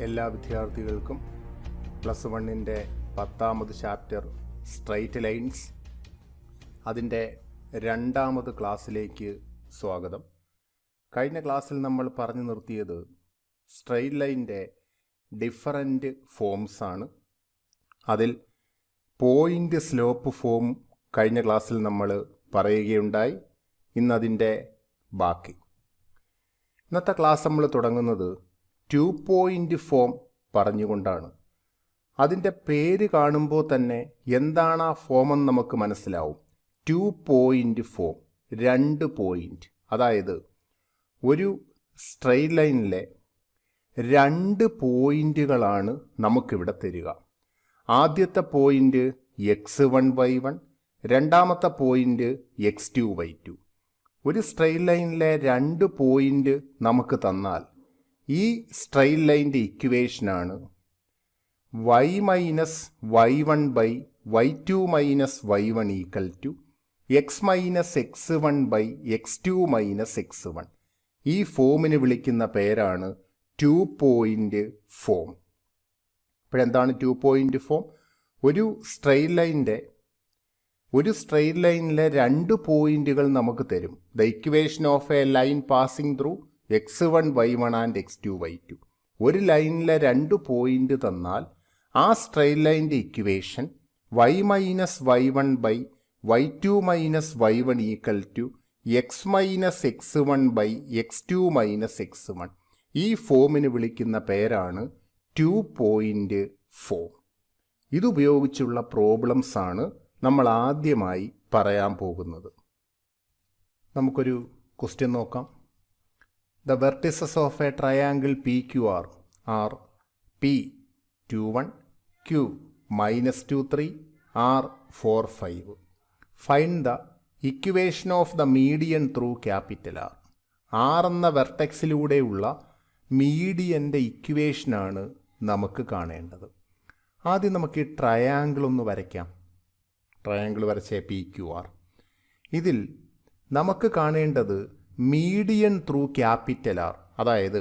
എല്ലാ വിദ്യാർത്ഥികൾക്കും പ്ലസ് വണ്ണിൻ്റെ 10ാമത് ചാപ്റ്റർ സ്ട്രൈറ്റ് ലൈൻസ് അതിൻ്റെ 2ാമത് ക്ലാസ്സിലേക്ക് സ്വാഗതം. കഴിഞ്ഞ ക്ലാസ്സിൽ നമ്മൾ പറഞ്ഞു നിർത്തിയത് സ്ട്രൈറ്റ് ലൈൻ്റെ ഡിഫറൻറ്റ് ഫോംസ് ആണ്. അതിൽ പോയിൻ്റ് സ്ലോപ്പ് ഫോം കഴിഞ്ഞ ക്ലാസ്സിൽ നമ്മൾ പറയുകയുണ്ടായി. ഇന്നതിൻ്റെ ബാക്കി. ഇന്നത്തെ ക്ലാസ് നമ്മൾ തുടങ്ങുന്നത് 2 പോയിൻ്റ് ഫോം പറഞ്ഞുകൊണ്ടാണ്. അതിൻ്റെ പേര് കാണുമ്പോൾ തന്നെ എന്താണ് ആ ഫോമെന്ന് നമുക്ക് മനസ്സിലാവും. 2 പോയിൻ്റ് ഫോം, 2 പോയിൻ്റ്. അതായത് ഒരു സ്ട്രെയിറ്റ് ലൈനിലെ 2 പോയിൻ്റുകളാണ് നമുക്കിവിടെ തരിക. ആദ്യത്തെ പോയിൻ്റ് x1y1, രണ്ടാമത്തെ പോയിൻ്റ് x2y2. ഒരു സ്ട്രെയിറ്റ് ലൈനിലെ 2 പോയിൻ്റ് നമുക്ക് തന്നാൽ ഈ സ്ട്രെയിറ്റ് ലൈൻ്റെ ഇക്വേഷനാണ് y minus y1 by y2 minus y1 equal to x minus x1 by x2 minus x1. ഈ ഫോമിന് വിളിക്കുന്ന പേരാണ് 2 പോയിൻ്റ് ഫോം. ഇപ്പോഴെന്താണ് 2 പോയിൻ്റ് ഫോം? ഒരു സ്ട്രെയിറ്റ് ലൈനിലെ 2 പോയിന്റുകൾ നമുക്ക് തരും. The equation of a line passing through x1 y1 and x2 y2. ഒരു ലൈനിലെ 2 പോയിന്റ് തന്നാൽ ആ സ്ട്രെയിറ്റ് ലൈൻ്റെ equation y minus y1 by y2 minus y1 equal to x minus x1 by x2 minus x1. ഈ ഫോമിന് വിളിക്കുന്ന പേരാണ് 2 point form. ഇതുപയോഗിച്ചുള്ള problems ആണ് നമ്മൾ ആദ്യമായി പറയാൻ പോകുന്നത്. നമുക്കൊരു ക്വസ്റ്റ്യൻ നോക്കാം. The vertices of a triangle PQR are P 2 1, Q minus 2 3, R 4 5. Find the equation of the median through capital R. R എന്ന വെർട്ടെക്സിലൂടെയുള്ള മീഡിയൻ്റെ ഇക്വേഷനാണ് നമുക്ക് കാണേണ്ടത്. ആദ്യം നമുക്ക് ഈ ട്രയാങ്കിൾ ഒന്ന് വരയ്ക്കാം. ട്രയാങ്കിൾ വരച്ച PQR. ഇതിൽ നമുക്ക് കാണേണ്ടത് മീഡിയൻ ത്രൂ ക്യാപിറ്റൽ ആർ. അതായത്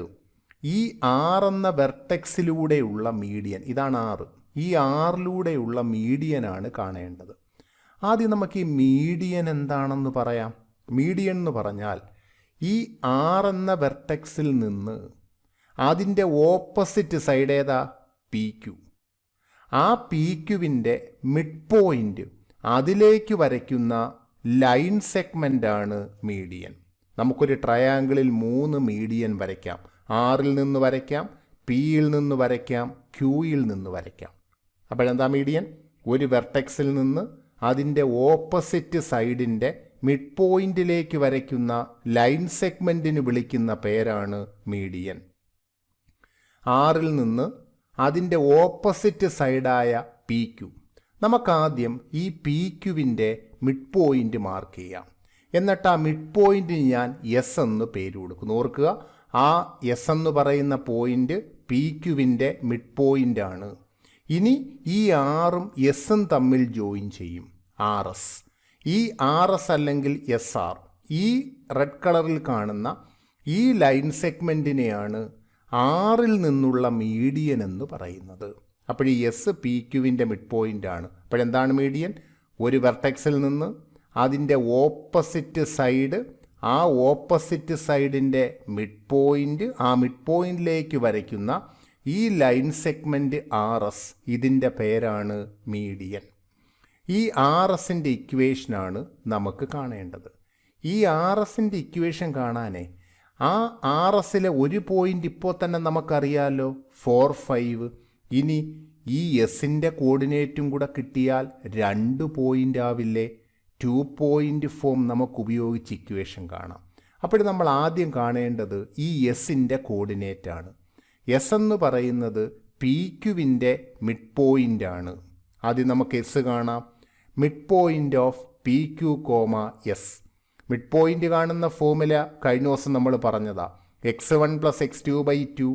ഈ ആർ എന്ന വെർട്ടെക്സിലൂടെയുള്ള മീഡിയൻ, ഇതാണ് ആറ്. ഈ ആറിലൂടെയുള്ള മീഡിയനാണ് കാണേണ്ടത്. ആദ്യം നമുക്ക് ഈ മീഡിയൻ എന്താണെന്ന് പറയാം. മീഡിയൻ എന്ന് പറഞ്ഞാൽ ഈ ആർ എന്ന വെർട്ടെക്സിൽ നിന്ന് അതിൻ്റെ ഓപ്പോസിറ്റ് സൈഡ് ഏതാ? PQ. ആ PQവിൻ്റെ മിഡ് പോയിൻ്റ്, അതിലേക്ക് വരയ്ക്കുന്ന ലൈൻ സെഗ്മെൻ്റാണ് മീഡിയൻ. നമുക്കൊരു ട്രയാങ്കിളിൽ 3 മീഡിയൻ വരയ്ക്കാം. ആറിൽ നിന്ന് വരയ്ക്കാം, പിയിൽ നിന്ന് വരയ്ക്കാം, ക്യൂയിൽ നിന്ന് വരയ്ക്കാം. അപ്പോഴെന്താ മീഡിയൻ? ഒരു വെർട്ടെക്സിൽ നിന്ന് അതിൻ്റെ ഓപ്പോസിറ്റ് സൈഡിൻ്റെ മിഡ് പോയിന്റിലേക്ക് വരയ്ക്കുന്ന ലൈൻ സെഗ്മെൻറ്റിന് വിളിക്കുന്ന പേരാണ് മീഡിയൻ. ആറിൽ നിന്ന് അതിൻ്റെ ഓപ്പോസിറ്റ് സൈഡായ PQ. നമുക്കാദ്യം ഈ PQവിൻ്റെ മിഡ് പോയിന്റ് മാർക്ക് ചെയ്യാം. എന്നിട്ട് ആ മിഡ് പോയിന്റിന് ഞാൻ എസ് എന്ന് പേര് കൊടുക്കുന്നു. ഓർക്കുക, ആ എസ് എന്ന് പറയുന്ന പോയിന്റ് PQവിൻ്റെ മിഡ് പോയിന്റ് ആണ്. ഇനി ഈ ആറും എസും തമ്മിൽ ജോയിൻ ചെയ്യും, RS. ഈ RS അല്ലെങ്കിൽ SR, ഈ റെഡ് കളറിൽ കാണുന്ന ഈ ലൈൻ സെഗ്മെൻറ്റിനെയാണ് ആറിൽ നിന്നുള്ള മീഡിയൻ എന്ന് പറയുന്നത്. അപ്പോൾ ഈ എസ് PQവിൻ്റെ മിഡ് പോയിന്റ് ആണ്. അപ്പോഴെന്താണ് മീഡിയൻ? ഒരു വെർട്ടെക്സിൽ നിന്ന് അതിൻ്റെ ഓപ്പോസിറ്റ് സൈഡ്, ആ ഓപ്പോസിറ്റ് സൈഡിൻ്റെ മിഡ് പോയിന്റ്, ആ മിഡ് പോയിന്റിലേക്ക് വരയ്ക്കുന്ന ഈ ലൈൻ സെഗ്മെൻറ്റ് RS, ഇതിൻ്റെ പേരാണ് മീഡിയൻ. ഈ RSൻ്റെ ഇക്വേഷനാണ് നമുക്ക് കാണേണ്ടത്. ഈ RSൻ്റെ ഇക്വേഷൻ കാണാനേ ആ RSലെ ഒരു പോയിന്റ് ഇപ്പോൾ തന്നെ നമുക്കറിയാമല്ലോ, 4 5. ഇനി ഈ എസിൻ്റെ കോർഡിനേറ്റും കൂടെ കിട്ടിയാൽ 2 പോയിൻ്റ് ആവില്ലേ? 2 പോയിൻ്റ് ഫോം നമുക്ക് ഉപയോഗിച്ച് ഇക്വേഷൻ കാണാം. അപ്പോൾ നമ്മൾ ആദ്യം കാണേണ്ടത് ഈ എസിൻ്റെ കോർഡിനേറ്റാണ്. എസ് എന്ന് പറയുന്നത് PQവിൻ്റെ മിഡ് പോയിൻ്റ് ആണ്. ആദ്യം നമുക്ക് എസ് കാണാം. Mid point of PQ, S. Mid point കാണുന്ന ഫോർമുല കഴിഞ്ഞ ദിവസം നമ്മൾ പറഞ്ഞതാ. x1 plus x2 by 2,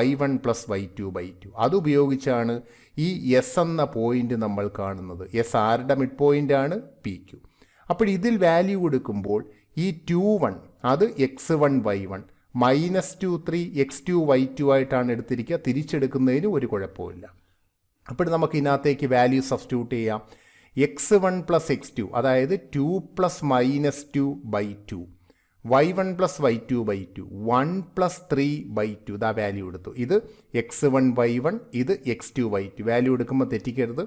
y1 plus y2 by 2. അതുപയോഗിച്ചാണ് ഈ എസ് എന്ന പോയിന്റ് നമ്മൾ കാണുന്നത്. എസ് ആരുടെ മിഡ് പോയിന്റ് ആണ്? PQ. അപ്പോൾ ഇതിൽ വാല്യൂ കൊടുക്കുമ്പോൾ ഈ 2 1 അത് x1 y1, -2 x2y2 ആയിട്ടാണ് എടുത്തിരിക്കുക. തിരിച്ചെടുക്കുന്നതിന് ഒരു കുഴപ്പമില്ല. അപ്പോൾ നമുക്ക് ഇതിനകത്തേക്ക് വാല്യൂ സബ്സ്റ്റിറ്റ്യൂട്ട് ചെയ്യാം. x1 പ്ലസ് x2 അതായത് 2 plus -2/2 y1 plus y2/2 1 plus 3/2 ഇതാ വാല്യൂ എടുത്തു. ഇത് x1y1 ഇത് x2y2 വാല്യൂ എടുക്കുമ്പോൾ തെറ്റിക്കരുത്.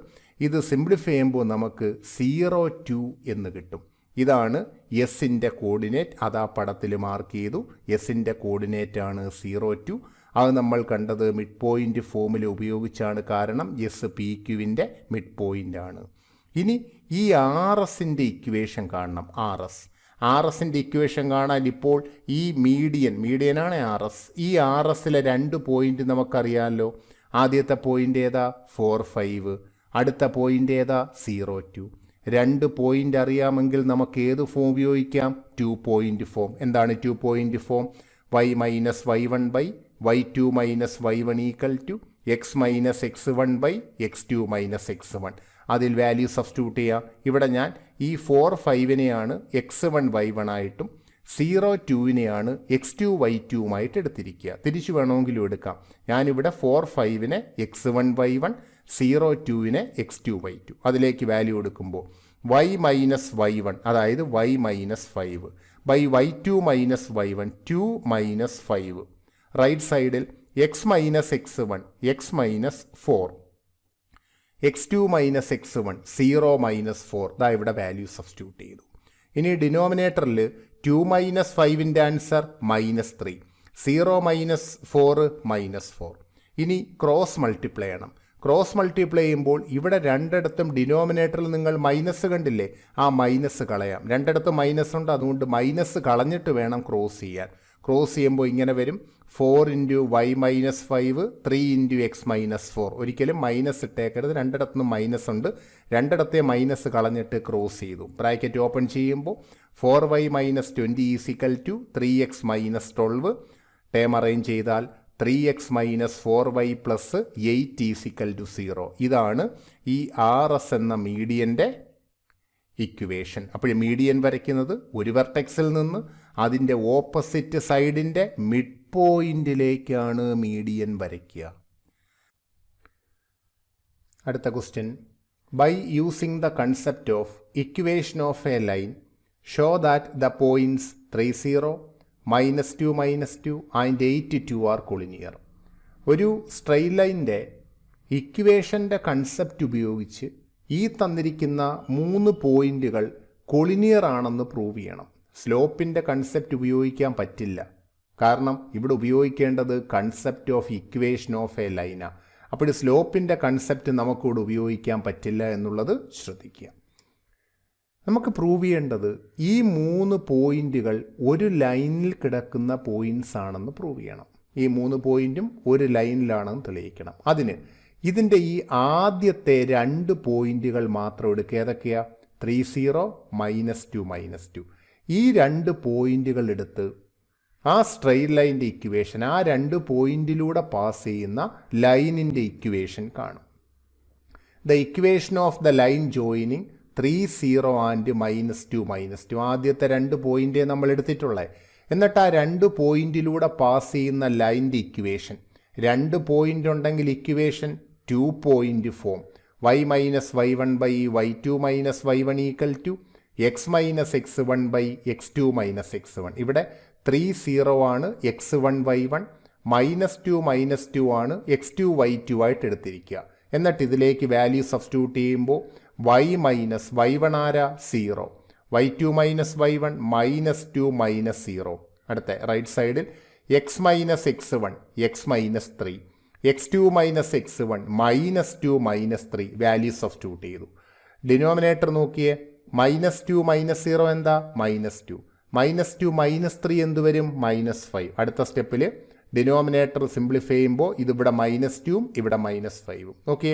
ഇത് സിംപ്ലിഫൈ ചെയ്യുമ്പോൾ നമുക്ക് 0 എന്ന് കിട്ടും. ഇതാണ് എസിൻ്റെ കോർഡിനേറ്റ്. അതാ പടത്തിൽ മാർക്ക് ചെയ്തു. എസിൻ്റെ കോർഡിനേറ്റ് ആണ് 0 അത് നമ്മൾ കണ്ടത് മിഡ് പോയിൻ്റ് ഫോമിൽ ഉപയോഗിച്ചാണ്. കാരണം എസ് പി ക്യുവിൻ്റെ മിഡ് പോയിൻ്റ് ആണ്. ഇനി ഈ ആർ എസിൻ്റെ ഇക്വേഷൻ കാണണം. ആർ എസിൻ്റെ ഇക്വേഷൻ കാണാൻ ഇപ്പോൾ ഈ മീഡിയനാണ് ആർ എസ്. ഈ ആർ എസിലെ 2 പോയിൻ്റ് നമുക്കറിയാമല്ലോ. ആദ്യത്തെ പോയിൻ്റ് ഏതാ 4, 5. അടുത്ത പോയിൻ്റ് ഏതാ 0, 2. 2 പോയിൻ്റ് അറിയാമെങ്കിൽ നമുക്ക് ഏത് ഫോം ഉപയോഗിക്കാം? 2 പോയിൻ്റ് ഫോം. എന്താണ് 2 point form? y minus y1 by y2 minus y1 equal to x minus x1 by x2 minus x1. അതിൽ വാല്യൂ സബ്സ്റ്റിറ്റ്യൂട്ട് ചെയ്യാം. ഇവിടെ ഞാൻ ഈ 4, 5നെയാണ് x1 y1 ആയിട്ടും 0, 2നെയാണ് x2 y2 എടുത്തിരിക്കുക. തിരിച്ചു വേണമെങ്കിലും എടുക്കാം. ഞാനിവിടെ 4, 5നെ x1 y1, 0, 2നെ x2 y2. അതിലേക്ക് വാല്യൂ എടുക്കുമ്പോൾ y മൈനസ് y1 അതായത് y minus 5 by y2 minus y1 2 minus 5. Right സൈഡിൽ x minus x1 x minus 4 x2 minus x1 0 minus 4. ഇതാ ഇവിടെ വാല്യൂ സബ്സ്റ്റിറ്റ്യൂട്ട് ചെയ്തു. ഇനി ഡിനോമിനേറ്ററിൽ 2 മൈനസ് 5ൻ്റെ ആൻസർ -3, 0 മൈനസ് 4 -4. ഇനി ക്രോസ് മൾട്ടിപ്ലൈ ചെയ്യണം. ക്രോസ് മൾട്ടിപ്ലൈ ചെയ്യുമ്പോൾ ഇവിടെ രണ്ടിടത്തും ഡിനോമിനേറ്ററിൽ നിങ്ങൾ മൈനസ് കണ്ടില്ലേ? ആ മൈനസ് കളയാം. രണ്ടിടത്തും മൈനസ് ഉണ്ട്, അതുകൊണ്ട് മൈനസ് കളഞ്ഞിട്ട് വേണം ക്രോസ് ചെയ്യാൻ. ക്രോസ് ചെയ്യുമ്പോൾ ഇങ്ങനെ വരും 4 into y minus 5 3 into x minus 4. ഒരിക്കലും മൈനസ് ഇട്ടേക്കരുത്. രണ്ടിടത്തും മൈനസ് ഉണ്ട്. രണ്ടിടത്തെ മൈനസ് കളഞ്ഞിട്ട് ക്രോസ് ചെയ്തു. ബ്രാക്കറ്റ് ഓപ്പൺ ചെയ്യുമ്പോൾ 4y minus 20 is equal to 3x minus 12. Term arrange ചെയ്താൽ 3x minus 4y plus 8 is equal to 0. ഇതാണ് ഈ ആർ എസ് എന്ന മീഡിയൻ്റെ ഇക്വേഷൻ. അപ്പോൾ മീഡിയൻ വരയ്ക്കുന്നത് ഒരു വെർട്ടെക്സിൽ നിന്ന് അതിൻ്റെ ഓപ്പോസിറ്റ് സൈഡിൻ്റെ മിഡ് പോയിന്റിലേക്കാണ് മീഡിയൻ വരയ്ക്കുക. അടുത്ത question. By using the concept of equation of a line show that the points 3, 0, -2, -2 and 8, 2 are collinear. ഒരു സ്ട്രെയിറ്റ് ലൈൻ്റെ ഇക്വേഷൻ്റെ കൺസെപ്റ്റ് ഉപയോഗിച്ച് ഈ തന്നിരിക്കുന്ന 3 പോയിന്റുകൾ കൊളിനിയർ ആണെന്ന് പ്രൂവ് ചെയ്യണം. സ്ലോപ്പിൻ്റെ കൺസെപ്റ്റ് ഉപയോഗിക്കാൻ പറ്റില്ല. കാരണം ഇവിടെ ഉപയോഗിക്കേണ്ടത് concept of equation of A ലൈനാണ്. അപ്പോൾ സ്ലോപ്പിൻ്റെ കൺസെപ്റ്റ് നമുക്കിവിടെ ഉപയോഗിക്കാൻ പറ്റില്ല എന്നുള്ളത് ശ്രദ്ധിക്കുക. നമുക്ക് പ്രൂവ് ചെയ്യേണ്ടത് ഈ 3 പോയിന്റുകൾ ഒരു ലൈനിൽ കിടക്കുന്ന പോയിന്റ്സ് ആണെന്ന് പ്രൂവ് ചെയ്യണം. ഈ 3 പോയിന്റും ഒരു ലൈനിലാണെന്ന് തെളിയിക്കണം. അതിന് ഇതിൻ്റെ ഈ ആദ്യത്തെ 2 പോയിന്റുകൾ മാത്രം എടുക്കുക. ഏതൊക്കെയാ? 3, 0, -2, -2. ഈ 2 പോയിന്റുകൾ എടുത്ത് ആ സ്ട്രെയിറ്റ് ലൈൻ്റെ ഇക്വേഷൻ, ആ 2 പോയിന്റിലൂടെ പാസ് ചെയ്യുന്ന ലൈനിൻ്റെ ഇക്വേഷൻ കാണും. The equation of the line joining 3, 0 and -2, -2. ആദ്യത്തെ 2 പോയിന്റേ നമ്മൾ എടുത്തിട്ടുള്ളത്. എന്നിട്ട് ആ 2 പോയിന്റിലൂടെ പാസ് ചെയ്യുന്ന ലൈൻ്റെ ഇക്വേഷൻ, 2 പോയിന്റ് ഉണ്ടെങ്കിൽ equation 2 point form. y minus y1 by y2 minus y1 equal to x minus x1 by x2 minus x1. ഇവിടെ 3, 0 ആണ് x1 y1, -2 ആണ് x2 y2 ആയിട്ട് എടുത്തിരിക്കുക. എന്നിട്ട് ഇതിലേക്ക് വാല്യൂ സബ്സ്റ്റിറ്റ്യൂട്ട് ചെയ്യുമ്പോൾ y മൈനസ് y1 ആരാ? 0, y2 മൈനസ് y1 -2 -0. അടുത്ത right സൈഡിൽ x minus x1 x minus 3, x2 minus x1 -2 -3 value substitute ചെയ്തു. ഡിനോമിനേറ്റർ നോക്കിയേ, -2 -0 എന്താ? -2, -2 -3 എന്ത് വരും? -5. അടുത്ത സ്റ്റെപ്പിൽ ഡിനോമിനേറ്റർ സിംപ്ലിഫൈ ചെയ്യുമ്പോൾ ഇതിവിടെ -2ഉം ഇവിടെ -5ഉം. ഓക്കെ,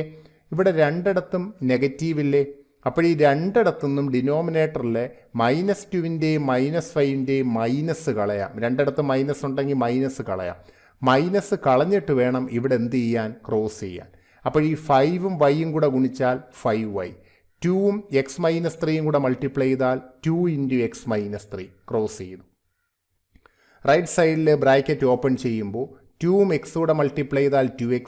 ഇവിടെ രണ്ടിടത്തും നെഗറ്റീവ് ഇല്ലേ? അപ്പോൾ ഈ രണ്ടിടത്തുനിന്നും ഡിനോമിനേറ്ററിലെ -2ൻ്റെയും -5ൻ്റെയും മൈനസ് കളയാം. രണ്ടിടത്തും മൈനസ് ഉണ്ടെങ്കിൽ മൈനസ് കളയാം. മൈനസ് കളഞ്ഞിട്ട് വേണം ഇവിടെ എന്ത് ചെയ്യാൻ? ക്രോസ് ചെയ്യാൻ. അപ്പോൾ ഈ 5ഉം yയും കൂടെ ഗുണിച്ചാൽ 5y, 2ഉം x -3യും കൂടെ മൾട്ടിപ്ലൈ ചെയ്താൽ 2 ഇൻറ്റു x -3 ക്രോസ് ചെയ്തു. റൈറ്റ് സൈഡിൽ ബ്രാക്കറ്റ് ഓപ്പൺ ചെയ്യുമ്പോൾ 2ഉം എക്സ് കൂടെ മൾട്ടിപ്ലൈ ചെയ്താൽ 2x,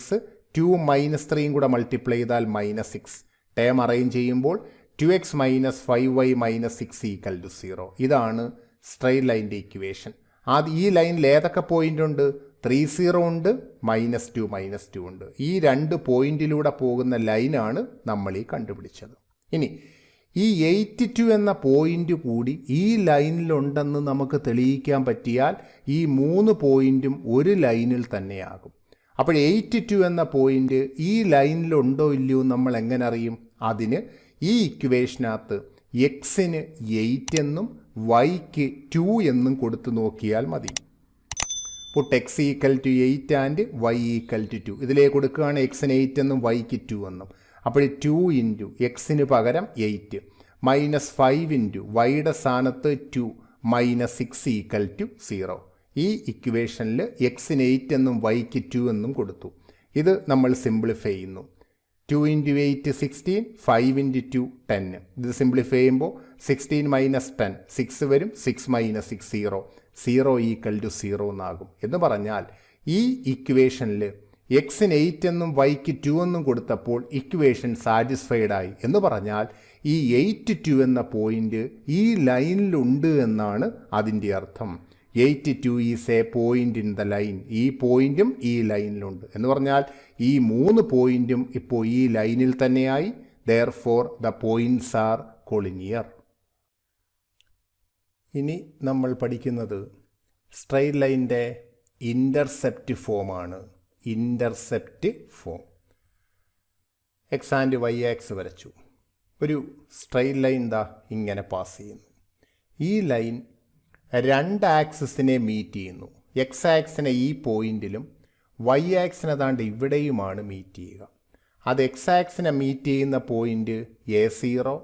2 മൈനസ് 3യും കൂടെ മൾട്ടിപ്ലൈ ചെയ്താൽ -6. ടേം അറേഞ്ച് ചെയ്യുമ്പോൾ 2x മൈനസ് 5y മൈനസ് 6 = 0. ഇതാണ് സ്ട്രെയിറ്റ് ലൈൻ്റെ ഇക്വേഷൻ. ഈ ലൈനിൽ ഏതൊക്കെ പോയിന്റ് ഉണ്ട്? 30 ഉണ്ട്, -2 ഉണ്ട്. ഈ 2 പോയിന്റിലൂടെ പോകുന്ന ലൈനാണ് നമ്മൾ ഈ കണ്ടുപിടിച്ചത്. ഇനി ഈ 82 എന്ന പോയിന്റ് കൂടി ഈ ലൈനിലുണ്ടെന്ന് നമുക്ക് തെളിയിക്കാൻ പറ്റിയാൽ ഈ 3 പോയിന്റും ഒരു ലൈനിൽ തന്നെയാകും. അപ്പോൾ 82 എന്ന പോയിന്റ് ഈ ലൈനിലുണ്ടോ ഇല്ലയോ നമ്മൾ എങ്ങനെ അറിയും? അതിന് ഈ ഇക്വേഷനകത്ത് എക്സിന് 8 എന്നും വൈക്ക് 2 എന്നും കൊടുത്തു നോക്കിയാൽ മതി. Put x = 8 and y = 2. ഇതിലേക്ക് കൊടുക്കുകയാണ് എക്സിന് 8 എന്നും വൈക്ക് 2 എന്നും. അപ്പോൾ 2 ഇൻറ്റു എക്സിന് പകരം 8 മൈനസ് 5 ഇൻറ്റു വൈയുടെ സ്ഥാനത്ത് 2 മൈനസ് 6 = 0. ഈ ഇക്വേഷനിൽ എക്സിന് 8 എന്നും വൈക്ക് 2 എന്നും കൊടുത്തു. ഇത് നമ്മൾ സിംപ്ലിഫൈ ചെയ്യുന്നു. 2 ഇൻറ്റു 8 16, 5 ഇൻറ്റു 2 10. ഇത് സിംപ്ലിഫൈ ചെയ്യുമ്പോൾ 16 മൈനസ് 10 6 വരും, 6 മൈനസ് 6 0, 0 = 0 എന്നാകും. എന്ന് പറഞ്ഞാൽ ഈ ഇക്വേഷനിൽ എക്സിന് 8 എന്നും വൈക്ക് 2 എന്നും കൊടുത്തപ്പോൾ ഇക്വേഷൻ സാറ്റിസ്ഫൈഡ് ആയി. എന്ന് പറഞ്ഞാൽ ഈ 82 എന്ന പോയിന്റ് ഈ ലൈനിലുണ്ട് എന്നാണ് അതിൻ്റെ അർത്ഥം. 82 is A point in the line. ഈ പോയിന്റും ഈ ലൈനിലുണ്ട് എന്ന് പറഞ്ഞാൽ ഈ 3 പോയിന്റും ഇപ്പോൾ ഈ ലൈനിൽ തന്നെയായി. Therefore the points are collinear. ഇനി നമ്മൾ പഠിക്കുന്നത് സ്ട്രെയിറ്റ് ലൈൻ്റെ ഇൻ്റർസെപ്റ്റ് ഫോമാണ്. Intercept form. X and Y axis വരച്ചു. ഒരു സ്ട്രെയിറ്റ് ലൈൻ ദാ ഇങ്ങനെ പാസ് ചെയ്യുന്നു. ഈ ലൈൻ 2 ആക്സിസിനെ മീറ്റ് ചെയ്യുന്നു. എക്സ് ആക്സിനെ ഈ പോയിന്റിലും വൈ ആക്സിനെ താണ്ട് ഇവിടെയുമാണ് മീറ്റ് ചെയ്യുക. അത് എക്സ് ആക്സിനെ മീറ്റ് ചെയ്യുന്ന പോയിന്റ് A0,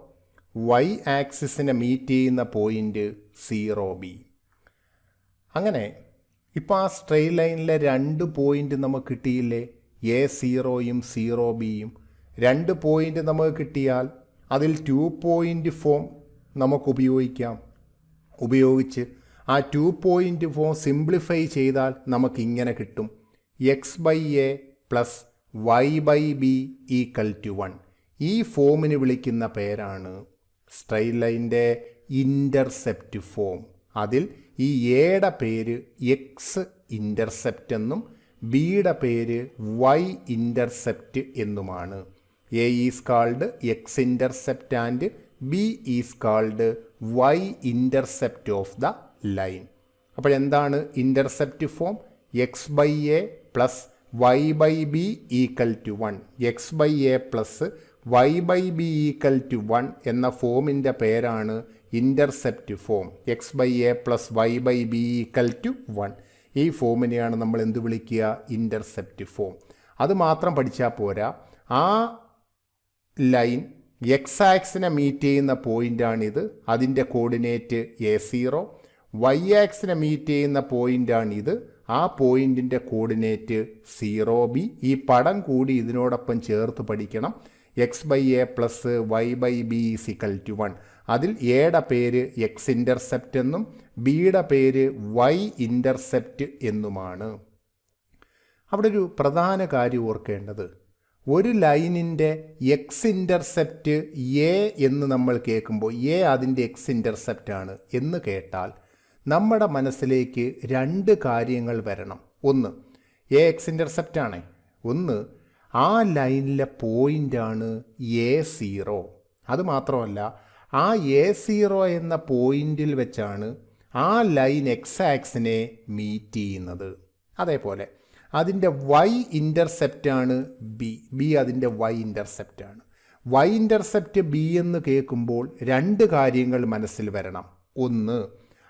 വൈ ആക്സിസിനെ മീറ്റ് ചെയ്യുന്ന പോയിന്റ് 0B. അങ്ങനെ ഇപ്പോൾ ആ സ്ട്രെയിറ്റ് ലൈനിലെ 2 പോയിന്റ് നമുക്ക് കിട്ടിയില്ലേ? A0യും 0Bയും. 2 പോയിന്റ് നമുക്ക് കിട്ടിയാൽ അതിൽ 2 പോയിന്റ് ഫോം നമുക്ക് ഉപയോഗിച്ച് ആ 2 പോയിന്റ് ഫോം സിംപ്ലിഫൈ ചെയ്താൽ നമുക്ക് ഇങ്ങനെ കിട്ടും. x/a plus y/b = 1. ഈ ഫോമിന് വിളിക്കുന്ന പേരാണ് സ്ട്രെയിറ്റ് ലൈൻ്റെ ഇൻ്റർസെപ്റ്റ് ഫോം. അതിൽ ഈ എയുടെ പേര് എക്സ് ഇൻ്റർസെപ്റ്റ് എന്നും ബിയുടെ പേര് വൈ ഇൻ്റർസെപ്റ്റ് എന്നുമാണ്. A is called x intercept and B is called y intercept of the line. അപ്പോൾ എന്താണ് intercept form? x/a plus y/b = 1. x/a plus y/b = 1 എന്ന ഫോമിൻ്റെ പേരാണ് intercept form. x/a plus y/b = 1. ഈ ഫോമിനെയാണ് നമ്മൾ എന്ത് വിളിക്കുക? Intercept form. അത് മാത്രം പഠിച്ചാൽ പോരാ. ആ ലൈൻ എക്സ് ആക്സിനെ മീറ്റ് ചെയ്യുന്ന പോയിൻ്റാണിത്. അതിൻ്റെ കോർഡിനേറ്റ് A0. വൈ ആക്സിനെ മീറ്റ് ചെയ്യുന്ന പോയിൻ്റാണിത്. ആ പോയിൻറ്റിൻ്റെ കോർഡിനേറ്റ് 0B. ഈ പടം കൂടി ഇതിനോടൊപ്പം ചേർത്ത് പഠിക്കണം. x/a plus y/b = 1. അതിൽ എയുടെ പേര് എക്സ് ഇൻ്റർസെപ്റ്റ് എന്നും ബിയുടെ പേര് വൈ ഇൻ്റർസെപ്റ്റ് എന്നുമാണ്. അവിടെ ഒരു പ്രധാന കാര്യം ഓർക്കേണ്ടത്, ഒരു ലൈനിൻ്റെ എക്സ് ഇൻ്റർസെപ്റ്റ് എ എന്ന് നമ്മൾ കേൾക്കുമ്പോൾ എ അതിൻ്റെ എക്സ് ഇൻ്റർസെപ്റ്റ് ആണ് എന്ന് കേട്ടാൽ നമ്മുടെ മനസ്സിലേക്ക് 2 കാര്യങ്ങൾ വരണം. ഒന്ന്, എ എക്സ് ഇൻ്റർസെപ്റ്റ് ആണ്. ഒന്ന്, ആ ലൈനിലെ പോയിൻ്റാണ് A0. അതുമാത്രമല്ല, ആ A0 എന്ന പോയിന്റിൽ വെച്ചാണ് ആ ലൈൻ എക്സ് ആക്സിനെ മീറ്റ് ചെയ്യുന്നത്. അതേപോലെ അതിൻ്റെ വൈ ഇൻ്റർസെപ്റ്റാണ് ബി അതിൻ്റെ വൈ ഇൻ്റർസെപ്റ്റാണ്. വൈ ഇൻ്റർസെപ്റ്റ് ബി എന്ന് കേൾക്കുമ്പോൾ 2 കാര്യങ്ങൾ മനസ്സിൽ വരണം. ഒന്ന്,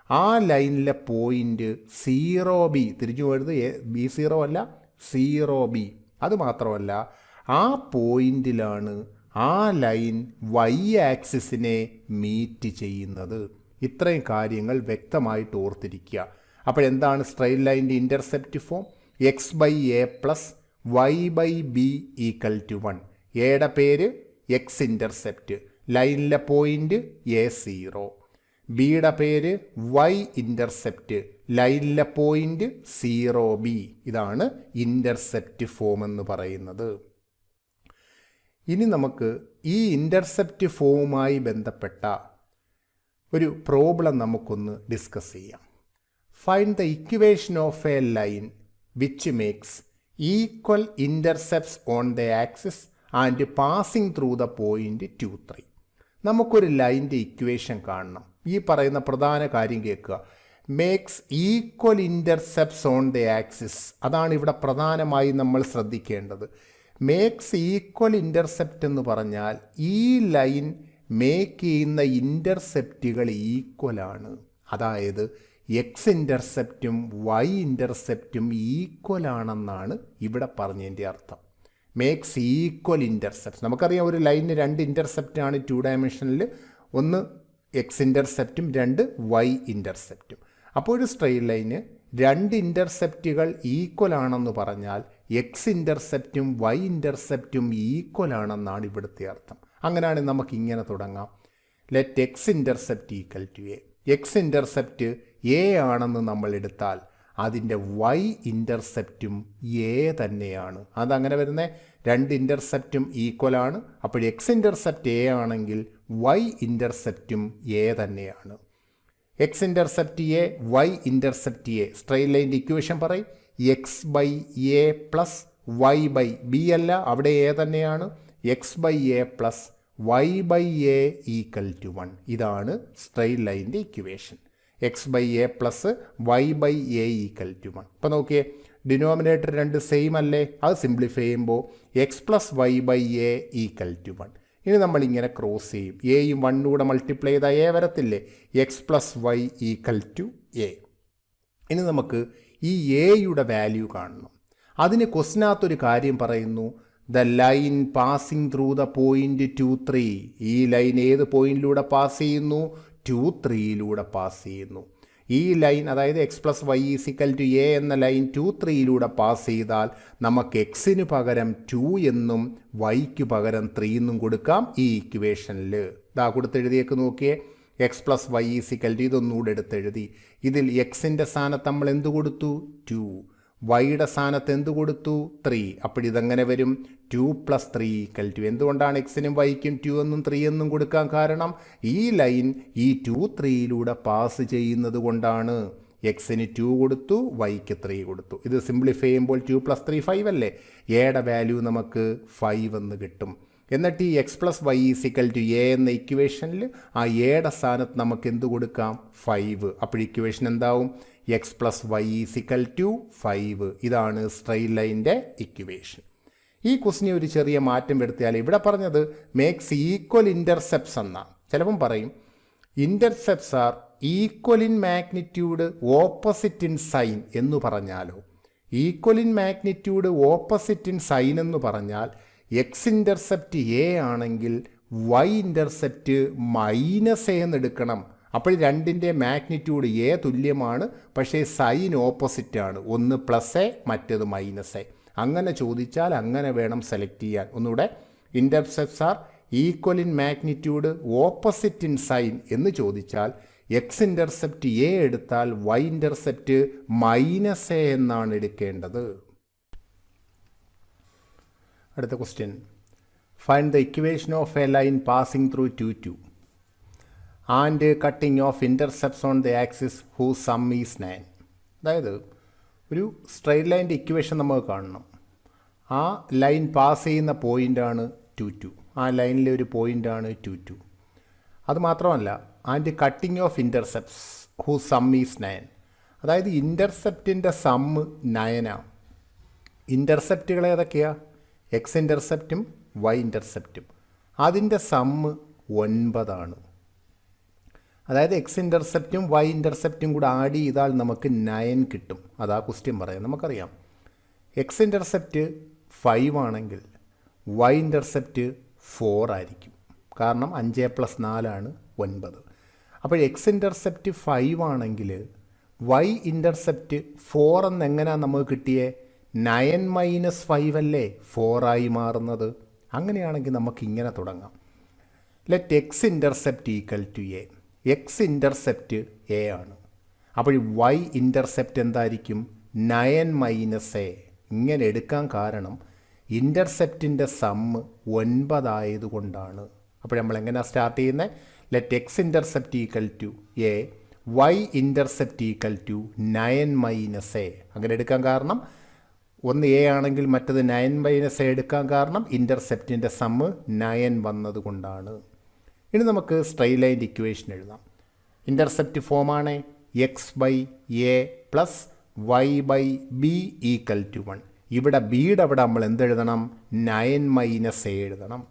ആ ലൈനിലെ പോയിൻ്റ് 0B. തിരിച്ചു പോയത് B0 അല്ല, 0B. അതുമാത്രമല്ല, ആ പോയിന്റിലാണ് ആ ലൈൻ വൈ ആക്സിസിനെ മീറ്റ് ചെയ്യുന്നത്. ഇത്രയും കാര്യങ്ങൾ വ്യക്തമായിട്ട് ഓർത്തിരിക്കുക. അപ്പോഴെന്താണ് സ്ട്രെയിറ്റ് ലൈൻ്റെ intercept form? x/a plus y/b = 1. എയുടെ പേര് എക്സ് ഇൻ്റർസെപ്റ്റ്, ലൈനിലെ പോയിന്റ് A0. ബിയുടെ പേര് വൈ ഇൻ്റർസെപ്റ്റ്, ലൈനിലെ പോയിന്റ് 0B. ഇതാണ് ഇൻ്റർസെപ്റ്റ് ഫോം എന്ന് പറയുന്നത്. ഇനി നമുക്ക് ഈ ഇൻ്റർസെപ്റ്റ് ഫോമുമായി ബന്ധപ്പെട്ട ഒരു പ്രോബ്ലം നമുക്കൊന്ന് ഡിസ്കസ് ചെയ്യാം. Find the equation of a line which makes equal intercepts on the axis and passing through the point 2, 3. നമുക്കൊരു ലൈൻ്റെ ഇക്വേഷൻ കാണണം. ഈ പറയുന്ന പ്രധാന കാര്യം കേൾക്കുക. Makes equal intercepts on the axis. അതാണ് ഇവിടെ പ്രധാനമായി നമ്മൾ ശ്രദ്ധിക്കേണ്ടത്. മേക്സ് ഈക്വൽ ഇൻ്റർസെപ്റ്റ് എന്ന് പറഞ്ഞാൽ ഈ ലൈൻ മേക്ക് ചെയ്യുന്ന ഇൻ്റർസെപ്റ്റുകൾ ഈക്വലാണ്. അതായത് എക്സ് ഇൻ്റർസെപ്റ്റും വൈ ഇൻ്റർസെപ്റ്റും ഈക്വലാണെന്നാണ് ഇവിടെ പറഞ്ഞതിൻ്റെ അർത്ഥം. Makes equal intercept. നമുക്കറിയാം ഒരു ലൈനിന് 2 ഇൻ്റർസെപ്റ്റാണ് 2 ഡയമെൻഷനിൽ. ഒന്ന് എക്സ് ഇൻ്റർസെപ്റ്റും 2 വൈ ഇൻ്റർസെപ്റ്റും. അപ്പോൾ ഒരു സ്ട്രെയിറ്റ് ലൈന് 2 ഇൻ്റർസെപ്റ്റുകൾ ഈക്വൽ ആണെന്ന് പറഞ്ഞാൽ എക്സ് ഇൻ്റർസെപ്റ്റും വൈ ഇൻ്റർസെപ്റ്റും ഈക്വൽ ആണെന്നാണ് ഇവിടുത്തെ അർത്ഥം. അങ്ങനെയാണെങ്കിൽ നമുക്ക് ഇങ്ങനെ തുടങ്ങാം. Let x intercept equal to a. X intercept a ആണെന്ന് നമ്മൾ എടുത്താൽ അതിൻ്റെ വൈ ഇൻ്റർസെപ്റ്റും എ തന്നെയാണ്. അതങ്ങനെ വരുന്നത് 2 ഇൻ്റർസെപ്റ്റും ഈക്വലാണ്. അപ്പോൾ എക്സ് ഇൻ്റർസെപ്റ്റ് എ ആണെങ്കിൽ വൈ ഇൻ്റർസെപ്റ്റും എ തന്നെയാണ്. X intercept A, Y intercept A. Straight ലൈൻ്റെ ഇക്വേഷൻ പറയും. X by A plus Y by B അല്ല, അവിടെ എ തന്നെയാണ്. X by A plus Y by A equal to 1. ഇതാണ് സ്ട്രെയിറ്റ് ലൈൻ്റെ equation. X by A plus Y by A equal to 1. ഇപ്പോൾ നോക്കിയേ, denominator 2 same അല്ലേ? അത് സിംപ്ലിഫൈ ചെയ്യുമ്പോൾ x plus Y by A equal to 1. ഇനി നമ്മളിങ്ങനെ ക്രോസ് ചെയ്യും. എയും 1 കൂടെ മൾട്ടിപ്ലൈ ചെയ്താൽ എ വരത്തില്ലേ? X plus Y equal to A. ഇനി നമുക്ക് ഈ എയുടെ വാല്യൂ കാണണം. അതിന് ക്വസ്റ്റിനകത്തൊരു കാര്യം പറയുന്നു. The line passing through the point 2, 3. ഈ ലൈൻ ഏത് പോയിന്റിലൂടെ പാസ് ചെയ്യുന്നു? 2, 3യിലൂടെ പാസ് ചെയ്യുന്നു. ഈ ലൈൻ, അതായത് x plus Y is equal to a എന്ന ലൈൻ 2, 3യിലൂടെ പാസ് ചെയ്താൽ നമുക്ക് എക്സിന് പകരം 2 എന്നും വൈക്ക് പകരം 3 എന്നും കൊടുക്കാം. ഈ ഇക്വേഷനിൽ ഇതാ കൊടുത്തെഴുതിയേക്ക് നോക്കിയേ. X plus Y is equal to, ഇതൊന്നുകൂടെ എടുത്തെഴുതി. ഇതിൽ എക്സിൻ്റെ സ്ഥാനത്ത് നമ്മൾ എന്ത് കൊടുത്തു? 2. വൈയുടെ സ്ഥാനത്ത് എന്ത് കൊടുത്തു? 3. അപ്പോൾ ഇതെങ്ങനെ വരും? 2 + 3 = 2. എന്തുകൊണ്ടാണ് എക്സിനും വൈക്കും 2 എന്നും 3 എന്നും കൊടുക്കാൻ കാരണം? ഈ ലൈൻ ഈ 2, 3യിലൂടെ പാസ് ചെയ്യുന്നത് കൊണ്ടാണ്. എക്സിന് 2 കൊടുത്തു, വൈക്ക് 3 കൊടുത്തു. ഇത് സിംപ്ലിഫൈ ചെയ്യുമ്പോൾ 2 + 3 5 അല്ലേ? എയുടെ വാല്യൂ നമുക്ക് 5 എന്ന് കിട്ടും. എന്നിട്ട് ഈ x plus Y is equal to a എന്ന ഇക്വേഷനിൽ ആ എയുടെ സ്ഥാനത്ത് നമുക്ക് എന്ത് കൊടുക്കാം? 5. അപ്പോൾ ഇക്വേഷൻ എന്താവും? X plus Y is equal to 5. ഇതാണ് സ്ട്രെയിറ്റ് ലൈൻ്റെ ഇക്വേഷൻ. ഈ ക്വസ്റ്റിനെ ഒരു ചെറിയ മാറ്റം വരുത്തിയാൽ ഇവിടെ പറഞ്ഞത് മേക്സ് ഈക്വൽ ഇൻ്റർസെപ്റ്റ്സ് എന്നാണ്. ചിലപ്പം പറയും intercepts are equal in magnitude opposite in sign എന്ന് പറഞ്ഞാലോ? Equal in magnitude opposite in sign എന്ന് പറഞ്ഞാൽ എക്സ് ഇൻ്റർസെപ്റ്റ് എ ആണെങ്കിൽ വൈ ഇൻ്റർസെപ്റ്റ് -a എന്നെടുക്കണം. അപ്പോൾ രണ്ടിൻ്റെ മാഗ്നിറ്റ്യൂഡ് എ തുല്യമാണ്, പക്ഷേ സൈൻ ഓപ്പോസിറ്റാണ്. ഒന്ന് +a മറ്റേത് -a. അങ്ങനെ ചോദിച്ചാൽ അങ്ങനെ വേണം സെലക്ട് ചെയ്യാൻ. ഒന്നുകൂടെ, intercepts are equal in magnitude opposite in sign എന്ന് ചോദിച്ചാൽ എക്സ് ഇൻ്റർസെപ്റ്റ് എ എടുത്താൽ വൈ ഇൻ്റർസെപ്റ്റ് -a എന്നാണ് എടുക്കേണ്ടത്. അടുത്ത question. Find the equation of a line passing through 2, 2 and cutting off intercepts on the axis whose sum is 9. അതായത് ഒരു straight ലൈൻ്റെ equation നമുക്ക് കാണണം. ആ ലൈൻ പാസ് ചെയ്യുന്ന പോയിൻ്റാണ് 2, 2. ആ ലൈനിലെ ഒരു പോയിൻ്റാണ് 2, 2. അതുമാത്രമല്ല, and cutting off intercepts whose sum is 9. അതായത് ഇൻ്റർസെപ്റ്റിൻ്റെ സമ്മ് 9 ആണ്. ഇൻ്റർസെപ്റ്റുകൾ ഏതൊക്കെയാണ്? എക്സ് ഇൻ്റർസെപ്റ്റും വൈ ഇൻ്റർസെപ്റ്റും. അതിൻ്റെ സമ്മ് 9 ആണ്. അതായത് എക്സ് ഇൻ്റർസെപ്റ്റും വൈ ഇൻ്റർസെപ്റ്റും കൂടെ ആഡ് ചെയ്താൽ നമുക്ക് 9 കിട്ടും. അതാ ക്വസ്റ്റ്യൻ പറയാം. നമുക്കറിയാം എക്സ് ഇൻ്റർസെപ്റ്റ് 5 ആണെങ്കിൽ വൈ ഇൻ്റർസെപ്റ്റ് 4 ആയിരിക്കും. കാരണം 5 + 4 ആണ് 9. അപ്പോൾ എക്സ് ഇൻ്റർസെപ്റ്റ് 5 ആണെങ്കിൽ വൈ ഇൻ്റർസെപ്റ്റ് 4 എന്നെങ്ങനെയാണ് നമുക്ക് കിട്ടിയേ? 9 - 5 അല്ലേ 4 ആയി മാറുന്നത്? അങ്ങനെയാണെങ്കിൽ നമുക്ക് ഇങ്ങനെ തുടങ്ങാം. Let x intercept equal to a. X intercept a ആണ്. അപ്പോൾ y ഇൻ്റർസെപ്റ്റ് എന്തായിരിക്കും 9 - a. ഇങ്ങനെ എടുക്കാൻ കാരണം ഇൻ്റർസെപ്റ്റിൻ്റെ സമ്മ് 9 ആയതുകൊണ്ടാണ്. അപ്പോൾ നമ്മൾ എങ്ങനെയാണ് സ്റ്റാർട്ട് ചെയ്യുന്നത്? Let x intercept equal to a, y intercept equal to 9 - a. അങ്ങനെ എടുക്കാൻ കാരണം ഒന്ന് എ ആണെങ്കിൽ മറ്റത് 9 - a എടുക്കാൻ കാരണം ഇൻ്റർസെപ്റ്റിൻ്റെ സമ്മ് 9 വന്നതുകൊണ്ടാണ്. ഇനി നമുക്ക് സ്ട്രെയിറ്റ് ലൈൻ ഇക്വേഷൻ എഴുതാം. ഇൻ്റർസെപ്റ്റ് ഫോമാണ് x/a plus y/b equal to 1. ഇവിടെ ബിയുടെ അവിടെ നമ്മൾ എന്തെഴുതണം? 9 - a എഴുതണം.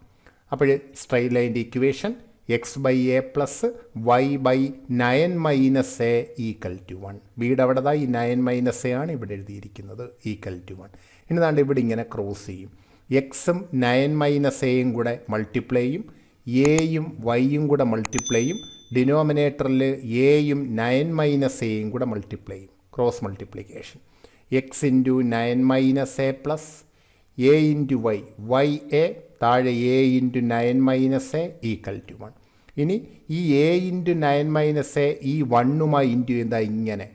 അപ്പോൾ സ്ട്രെയിറ്റ് ലൈൻ്റെ equation x/a plus y/9 - a equal to 1. ബിയുടെ അവിടെ ഈ 9 - a ആണ് ഇവിടെ എഴുതിയിരിക്കുന്നത്, ഈക്വൽ ടു 1. ഇനി താണ്ട് ഇവിടെ ഇങ്ങനെ ക്രോസ് ചെയ്യും. എക്സും 9 - a കൂടെ മൾട്ടിപ്ലൈ ചെയ്യും, എയും വൈയും കൂടെ മൾട്ടിപ്ലൈ ചെയ്യും. ഡിനോമിനേറ്ററിൽ എയും 9 - a കൂടെ മൾട്ടിപ്ലൈ ചെയ്യും, cross multiplication. X into 9 - a plus A into Y A താഴെ A into 9 - a equal to 1. ഇനി ഈ എ ഇൻറ്റു 9 - a ഈ 1 ഇൻറ്റു എന്താ ഇങ്ങനെ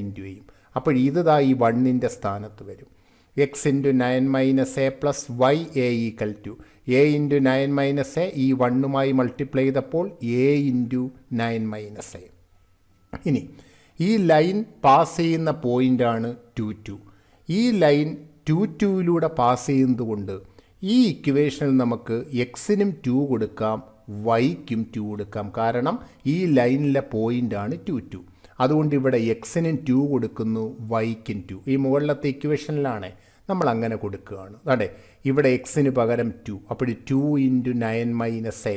ഇൻറ്റു ചെയ്യും. അപ്പോൾ ഇത് ഈ 1 സ്ഥാനത്ത് വരും. X into 9 - a plus y a equal to a into 9 - a ഈ 1 മൾട്ടിപ്ലൈ ചെയ്തപ്പോൾ എ ഇൻറ്റു 9 - a. ഇനി ഈ ലൈൻ പാസ് ചെയ്യുന്ന പോയിൻ്റാണ് 2, ഈ ലൈൻ 2 പാസ് ചെയ്യുന്നത് കൊണ്ട് ഈ ഇക്വേഷനിൽ നമുക്ക് എക്സിനും 2 കൊടുക്കാം, വൈക്കും 2 കൊടുക്കാം. കാരണം ഈ ലൈനിലെ പോയിൻ്റാണ് 2. അതുകൊണ്ട് ഇവിടെ എക്സിനും 2 കൊടുക്കുന്നു, വൈക്കും 2. ഈ മുകളിലത്തെ ഇക്വേഷനിലാണ് നമ്മൾ അങ്ങനെ കൊടുക്കുകയാണ്. അതെ, ഇവിടെ എക്സിന് പകരം 2, അപ്പോൾ 2 ഇൻറ്റു 9 - a.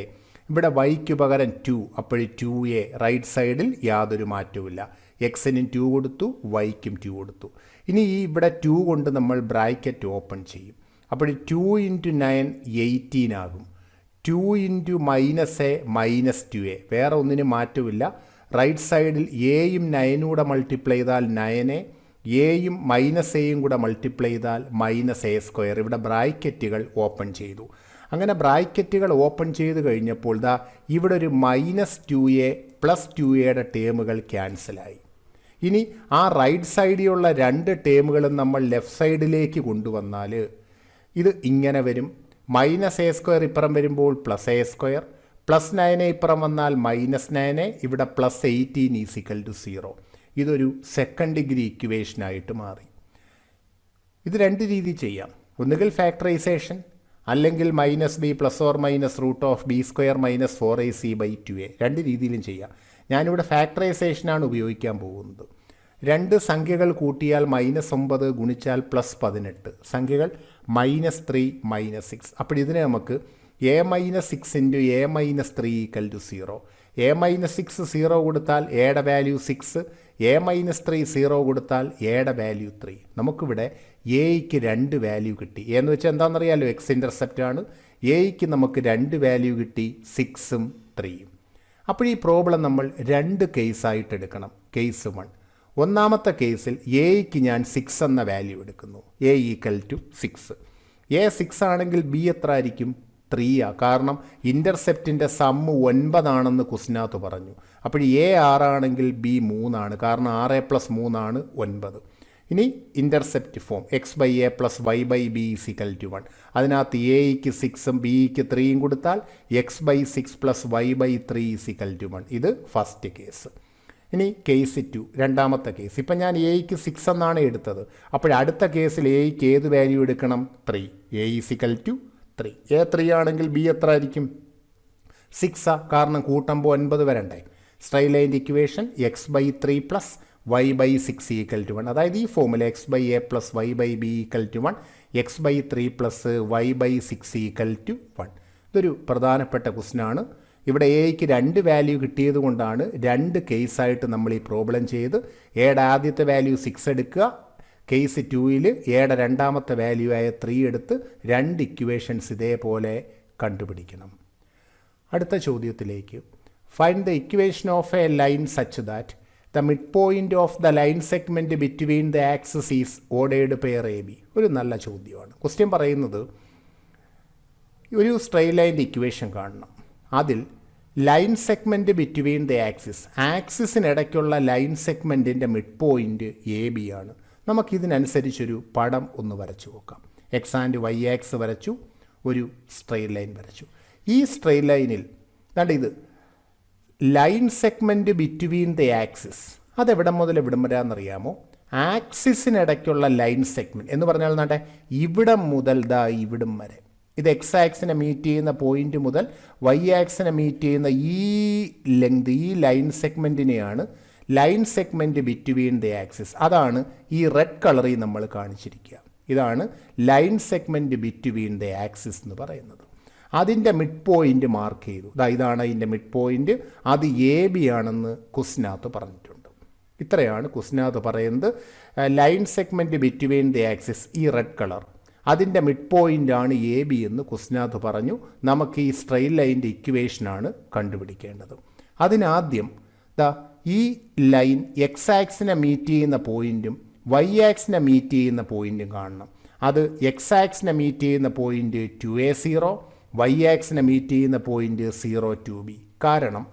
ഇവിടെ വൈക്ക് പകരം 2, അപ്പോൾ 2a. റൈറ്റ് സൈഡിൽ യാതൊരു മാറ്റവുമില്ല. എക്സിനും 2 കൊടുത്തു, വൈക്കും 2 കൊടുത്തു. ഇനി ഈ ഇവിടെ 2 കൊണ്ട് നമ്മൾ ബ്രാക്കറ്റ് ഓപ്പൺ ചെയ്യും. അപ്പോൾ 2 ഇൻറ്റു 9 18 ആകും. 2 ഇൻറ്റു -a - 2a. വേറെ ഒന്നിനും മാറ്റമില്ല. റൈറ്റ് സൈഡിൽ എയും 9 കൂടെ മൾട്ടിപ്ലൈ ചെയ്താൽ 9a, എയും -aയും കൂടെ മൾട്ടിപ്ലൈ ചെയ്താൽ -a². ഇവിടെ ബ്രാക്കറ്റുകൾ ഓപ്പൺ ചെയ്തു. അങ്ങനെ ബ്രാക്കറ്റുകൾ ഓപ്പൺ ചെയ്ത് കഴിഞ്ഞപ്പോൾ ഇവിടെ ഒരു -2a പ്ലസ് 2a ടേമുകൾ ക്യാൻസലായി. ഇനി ആ റൈറ്റ് സൈഡിലുള്ള 2 ടേമുകളും നമ്മൾ ലെഫ്റ്റ് സൈഡിലേക്ക് കൊണ്ടുവന്നാൽ ഇത് ഇങ്ങനെ വരും. -a² ഇപ്പുറം വരുമ്പോൾ +a², പ്ലസ് 9a ഇപ്പുറം വന്നാൽ -9a, ഇവിടെ +18 = 0. ഇതൊരു സെക്കൻഡ് ഡിഗ്രി ഇക്വേഷനായിട്ട് മാറി. ഇത് 2 രീതി ചെയ്യാം. ഒന്നുകിൽ ഫാക്ടറൈസേഷൻ, അല്ലെങ്കിൽ -b ± √b² - 4ac/2a. 2 രീതിയിലും ചെയ്യാം. ഞാനിവിടെ ഫാക്ടറൈസേഷനാണ് ഉപയോഗിക്കാൻ പോകുന്നത്. 2 സംഖ്യകൾ കൂട്ടിയാൽ -9 ഗുണിച്ചാൽ +18, സംഖ്യകൾ -3 -6. അപ്പോൾ ഇതിനെ നമുക്ക് a - 6 ഇൻറ്റു a - 3 = 0. a - 6 0 കൊടുത്താൽ എയുടെ വാല്യൂ 6, a - 3 0 കൊടുത്താൽ എയുടെ വാല്യൂ 3. നമുക്കിവിടെ എയ്ക്ക് 2 വാല്യൂ കിട്ടി. എന്ന് വെച്ചാൽ എന്താണെന്നറിയാലോ, എക്സ് ഇൻ്റർസെപ്റ്റ് ആണ്. എയ്ക്ക് നമുക്ക് 2 വാല്യൂ കിട്ടി, 6ഉം 3ഉം. അപ്പോൾ ഈ പ്രോബ്ലം നമ്മൾ 2 കേസായിട്ട് എടുക്കണം. കേസ് 1, ഒന്നാമത്തെ കേസിൽ എയ്ക്ക് ഞാൻ 6 എന്ന വാല്യൂ എടുക്കുന്നു, a = 6. a 6 ആണെങ്കിൽ b എത്ര ആയിരിക്കും? 3. കാരണം ഇൻ്റർസെപ്റ്റിൻ്റെ സമ്മ് 9 ആണെന്ന് ക്വസ്റ്റിനകത്ത് പറഞ്ഞു. അപ്പോൾ a 6 ആണെങ്കിൽ b 3 ആണ്. കാരണം 6a + 3 ആണ് 9. ഇനി intercept form x/a plus y/b = 1. അതിനകത്ത് എയ്ക്ക് 6ഉം ബിക്ക് 3ഉം കൊടുത്താൽ x/6 പ്ലസ് y/3 = 1. ഇത് ഫസ്റ്റ് കേസ്. ഇനി കേസ് 2, രണ്ടാമത്തെ കേസ്. ഇപ്പം ഞാൻ എയ്ക്ക് 6 എന്നാണ് എടുത്തത്. അടുത്ത കേസിൽ എയ്ക്ക് ഏത് വാല്യൂ എടുക്കണം? 3. a = 3. a 3 ആണെങ്കിൽ b എത്ര ആയിരിക്കും? 6. കാരണം കൂട്ടുമ്പോൾ 9 വരണ്ടേ. Straight line equation x/3 plus y/6 = 1. അതായത് ഈ formula x/a plus y/b = 1, x/3 plus y/6 = 1. ഇതൊരു പ്രധാനപ്പെട്ട ക്വസ്റ്റ്യനാണ്. ഇവിടെ എയ്ക്ക് 2 വാല്യൂ കിട്ടിയത് കൊണ്ടാണ് 2 കേസായിട്ട് നമ്മൾ ഈ പ്രോബ്ലം ചെയ്ത് എയുടെ ആദ്യത്തെ വാല്യൂ 6 എടുക്കുക, കേസ് 2ൽ എയുടെ രണ്ടാമത്തെ വാല്യൂ ആയ 3 എടുത്ത് 2 ഇക്വേഷൻസ് ഇതേപോലെ കണ്ടുപിടിക്കണം. അടുത്ത ചോദ്യത്തിലേക്ക്. Find the equation of a line such that the midpoint of the line segment between the axes is ordered pair AB. ഒരു നല്ല ചോദ്യമാണ്. ക്വസ്റ്റ്യൻ പറയുന്നത് ഒരു സ്ട്രെയിറ്റ് ലൈൻ്റെ ഇക്വേഷൻ കാണണം. അതിൽ line segment between the axis, ആക്സിസിനിടയ്ക്കുള്ള ലൈൻ സെഗ്മെൻറ്റിൻ്റെ മിഡ് പോയിൻറ്റ് എ ബി ആണ്. നമുക്കിതിനനുസരിച്ചൊരു പടം ഒന്ന് വരച്ചു നോക്കാം. എക്സ് ആൻഡ് വൈ ആക്സ് വരച്ചു, ഒരു സ്ട്രെയിറ്റ് ലൈൻ വരച്ചു. ഈ സ്ട്രെയിറ്റ് ലൈനിൽ ഇത് line segment between the axis അതെവിടം മുതൽ എവിടം വരാമെന്നറിയാമോ? ആക്സിസിനിടയ്ക്കുള്ള ലൈൻ സെഗ്മെൻറ്റ് എന്ന് പറഞ്ഞാൽ നാട്ടെ ഇവിടം മുതൽ ഇവിടം വരെ. ഇത് എക്സ് ആക്സിനെ മീറ്റ് ചെയ്യുന്ന പോയിന്റ് മുതൽ വൈ ആക്സിനെ മീറ്റ് ചെയ്യുന്ന ഈ ലെങ്ത്, ഈ ലൈൻ സെഗ്മെൻറ്റിനെയാണ് line segment between the axis. അതാണ് ഈ റെഡ് കളറിൽ നമ്മൾ കാണിച്ചിരിക്കുക. ഇതാണ് line segment between the axis എന്ന് പറയുന്നത്. അതിൻ്റെ മിഡ് പോയിൻ്റ് മാർക്ക് ചെയ്തു. ഇതാണ് അതിൻ്റെ മിഡ് പോയിൻ്റ്. അത് എ ബി ആണെന്ന് ക്വസ്റ്റിനകത്ത് പറഞ്ഞിട്ടുണ്ട്. ഇത്രയാണ് ക്വസ്റ്റിനകത്ത് പറയുന്നത്. Line segment between the axis, ഈ റെഡ് കളർ, അതിൻ്റെ മിഡ് പോയിൻ്റാണ് എ ബി എന്ന് ക്വസ്റ്റിനകത്ത് പറഞ്ഞു. നമുക്ക് ഈ സ്ട്രെയിറ്റ് ലൈൻ്റെ ഇക്വേഷനാണ് കണ്ടുപിടിക്കേണ്ടത്. അതിനാദ്യം ഈ ലൈൻ എക്സ് ആക്സിനെ മീറ്റ് ചെയ്യുന്ന പോയിൻറ്റും വൈ ആക്സിനെ മീറ്റ് ചെയ്യുന്ന പോയിൻറ്റും കാണണം. അത് എക്സ് ആക്സിനെ മീറ്റ് ചെയ്യുന്ന പോയിൻറ്റ് 2a0, വൈ ആക്സിനെ മീറ്റ് ചെയ്യുന്ന പോയിൻറ്റ് 0,2b. കാരണം